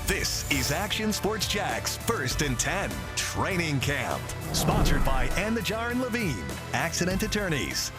This is Action Sports Jax First and 10 Training Camp, sponsored by And the Jar and Levine, Accident Attorneys.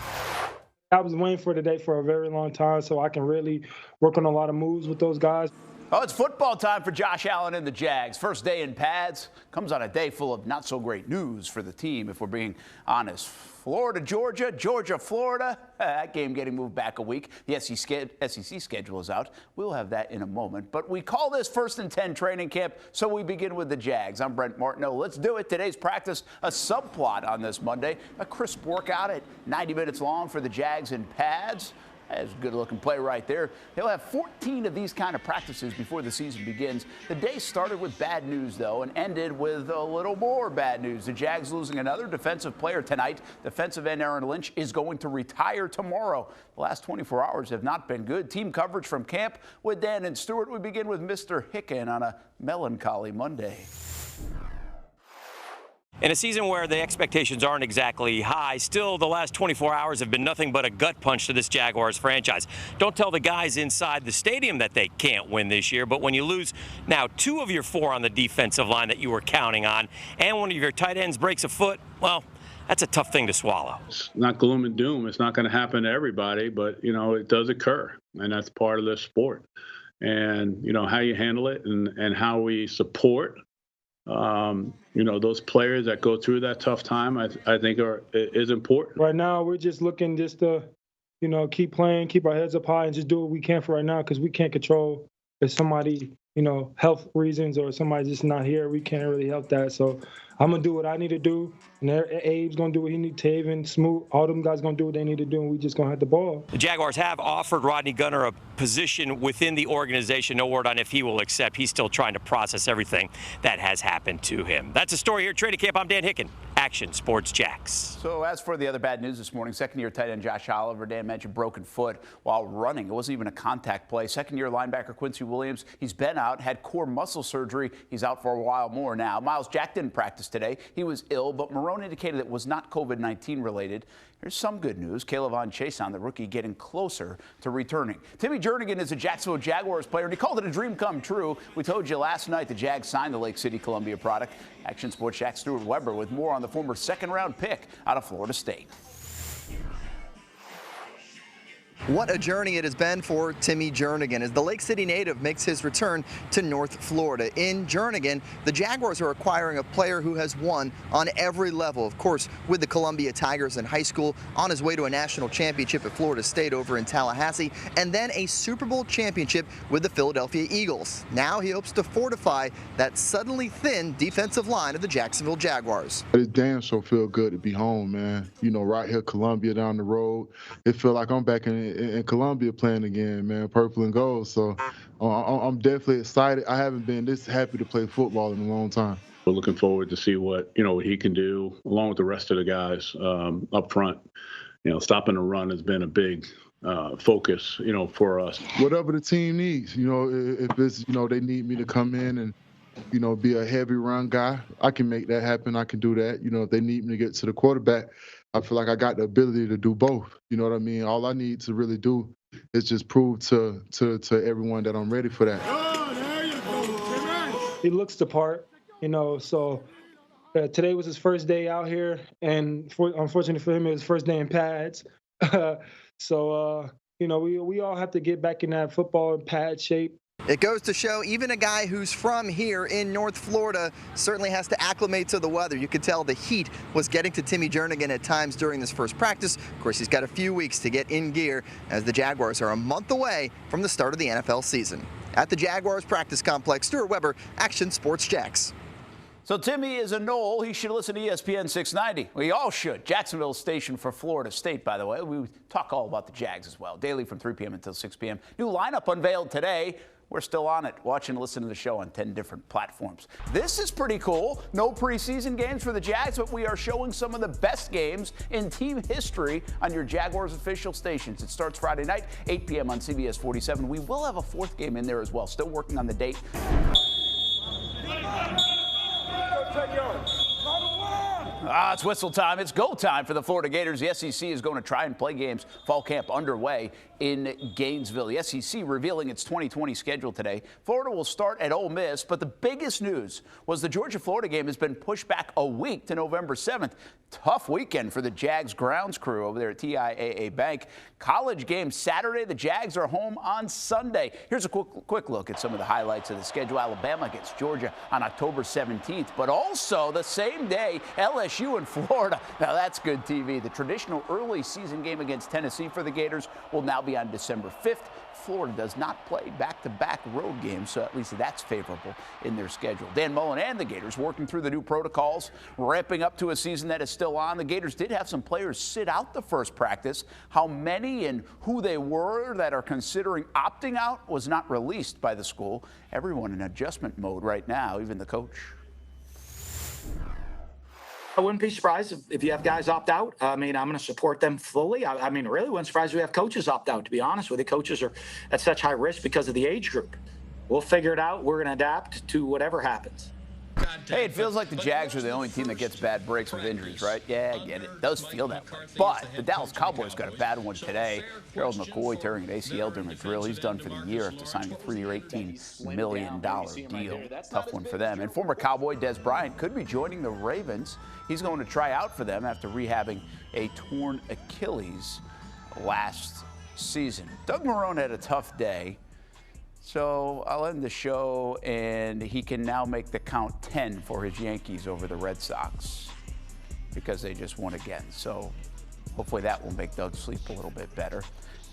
I was waiting for today for a very long time so I can really work on a lot of moves with those guys. Oh, it's football time for Josh Allen and the Jags. First day in pads comes on a day full of not so great news for the team, if we're being honest. Florida, Georgia, Georgia, Florida. That game getting moved back a week. The SEC schedule is out. We'll have that in a moment. But we call this First and 10 training camp, so we begin with the Jags. I'm Brent Martineau. Let's do it. Today's practice, a subplot on this Monday. A crisp workout at 90 minutes long for the Jags in pads. That's a good-looking play right there. They'll have 14 of these kind of practices before the season begins. The day started with bad news, though, and ended with a little more bad news. The Jags losing another defensive player tonight. Defensive end Aaron Lynch is going to retire tomorrow. The last 24 hours have not been good. Team coverage from camp with Dan and Stewart. We begin with Mr. Hicken on a melancholy Monday. In a season where the expectations aren't exactly high, still the last 24 hours have been nothing but a gut punch to this Jaguars franchise. Don't tell the guys inside the stadium that they can't win this year, but when you lose now 2 of your 4 on the defensive line that you were counting on, and one of your tight ends breaks a foot, well, that's a tough thing to swallow. It's not gloom and doom. It's not going to happen to everybody, but, you know, it does occur, and that's part of the sport. And, you know, how you handle it and how we support you know, those players that go through that tough time, I think is important. Right now, we're just looking to, you know, keep playing, keep our heads up high, and just do what we can for right now, because we can't control if somebody, you know, health reasons or somebody's just not here. We can't really help that. So I'm going to do what I need to do, and Abe's going to do what he needs to. Taven, Smoot, all them guys going to do what they need to do, and we just going to have the ball. The Jaguars have offered Rodney Gunner a position within the organization. No word on if he will accept. He's still trying to process everything that has happened to him. That's a story here at Training Camp. I'm Dan Hicken, Action Sports Jax. So as for the other bad news this morning, second-year tight end Josh Oliver, Dan mentioned, broken foot while running. It wasn't even a contact play. Second-year linebacker Quincy Williams, he's been out, had core muscle surgery. He's out for a while more now. Miles Jack didn't practice today. He was ill, but Marrone indicated it was not COVID-19 related. Here's some good news. Caleb Chason, the rookie, getting closer to returning. Timmy Jernigan is a Jacksonville Jaguars player, and he called it a dream come true. We told you last night the Jags signed the Lake City Columbia product. Action Sports Jax Stuart Weber with more on the former second-round pick out of Florida State. What a journey it has been for Timmy Jernigan as the Lake City native makes his return to North Florida. In Jernigan, the Jaguars are acquiring a player who has won on every level. Of course, with the Columbia Tigers in high school, on his way to a national championship at Florida State over in Tallahassee, and then a Super Bowl championship with the Philadelphia Eagles. Now he hopes to fortify that suddenly thin defensive line of the Jacksonville Jaguars. It damn sure feel good to be home, man. You know, right here, Columbia down the road. It feel like I'm back in Columbia playing again, man, purple and gold. So I'm definitely excited. I haven't been this happy to play football in a long time. We're looking forward to see what he can do along with the rest of the guys up front. You know, stopping the run has been a big focus, for us. Whatever the team needs, if it's, they need me to come in and, be a heavy run guy, I can make that happen. I can do that. If they need me to get to the quarterback, I feel like I got the ability to do both. You know what I mean? All I need to really do is just prove to everyone that I'm ready for that. Oh, there you go. He looks the part, so today was his first day out here, and unfortunately for him, it was his first day in pads. We all have to get back in that football and pad shape. It goes to show even a guy who's from here in North Florida certainly has to acclimate to the weather. You could tell the heat was getting to Timmy Jernigan at times during this first practice. Of course, he's got a few weeks to get in gear as the Jaguars are a month away from the start of the NFL season. At the Jaguars practice complex, Stuart Weber, Action Sports Jax. So Timmy is a Knoll. He should listen to ESPN 690. We all should. Jacksonville station for Florida State, by the way. We talk all about the Jags as well, daily from 3 p.m. until 6 p.m. New lineup unveiled today. We're still on it. Watch and listen to the show on 10 different platforms. This is pretty cool. No preseason games for the Jags, but we are showing some of the best games in team history on your Jaguars official stations. It starts Friday night, 8 p.m. on CBS 47. We will have a fourth game in there as well. Still working on the date. It's whistle time. It's go time for the Florida Gators. The SEC is going to try and play games. Fall camp underway. in Gainesville. The SEC revealing its 2020 schedule today. Florida will start at Ole Miss, but the biggest news was the Georgia-Florida game has been pushed back a week to November 7th. Tough weekend for the Jags grounds crew over there at TIAA Bank. College game Saturday. The Jags are home on Sunday. Here's a quick look at some of the highlights of the schedule. Alabama against Georgia on October 17th, but also the same day, LSU and Florida. Now that's good TV. The traditional early season game against Tennessee for the Gators will now be on December 5th. Florida does not play back-to-back road games, so at least that's favorable in their schedule. Dan Mullen and the Gators working through the new protocols, ramping up to a season that is still on. The Gators did have some players sit out the first practice. How many and who they were that are considering opting out was not released by the school. Everyone in adjustment mode right now, even the coach. I wouldn't be surprised if you have guys opt out. I mean, I'm going to support them fully. I mean, really wouldn't surprise if we have coaches opt out, to be honest with you. Coaches are at such high risk because of the age group. We'll figure it out. We're going to adapt to whatever happens. Hey, it feels like the Jags are the only team that gets bad breaks with injuries, right? Yeah, I get it. It does feel that way. But the Dallas Cowboys got a bad one today. Gerald McCoy tearing an ACL during a drill. He's done for the year after signing a 3-year, $18 million deal. Tough one for them. And former Cowboy Des Bryant could be joining the Ravens. He's going to try out for them after rehabbing a torn Achilles last season. Doug Marrone had a tough day. So I'll end the show, and he can now make the count 10 for his Yankees over the Red Sox because they just won again. So hopefully that will make Doug sleep a little bit better.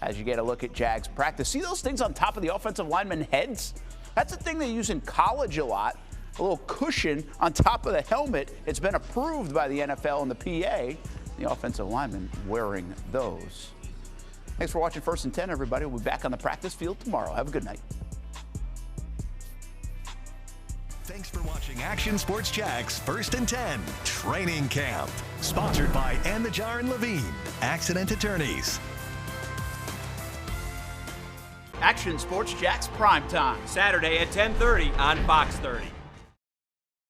As you get a look at Jags practice, see those things on top of the offensive lineman heads? That's a thing they use in college a lot, a little cushion on top of the helmet. It's been approved by the NFL and the PA. The offensive lineman wearing those. Thanks for watching First and 10, everybody. We'll be back on the practice field tomorrow. Have a good night. Thanks for watching Action Sports Jax First and 10 Training Camp. Sponsored by Ann the Jar and Levine, accident attorneys. Action Sports Jax Primetime. Saturday at 10:30 on Fox 30.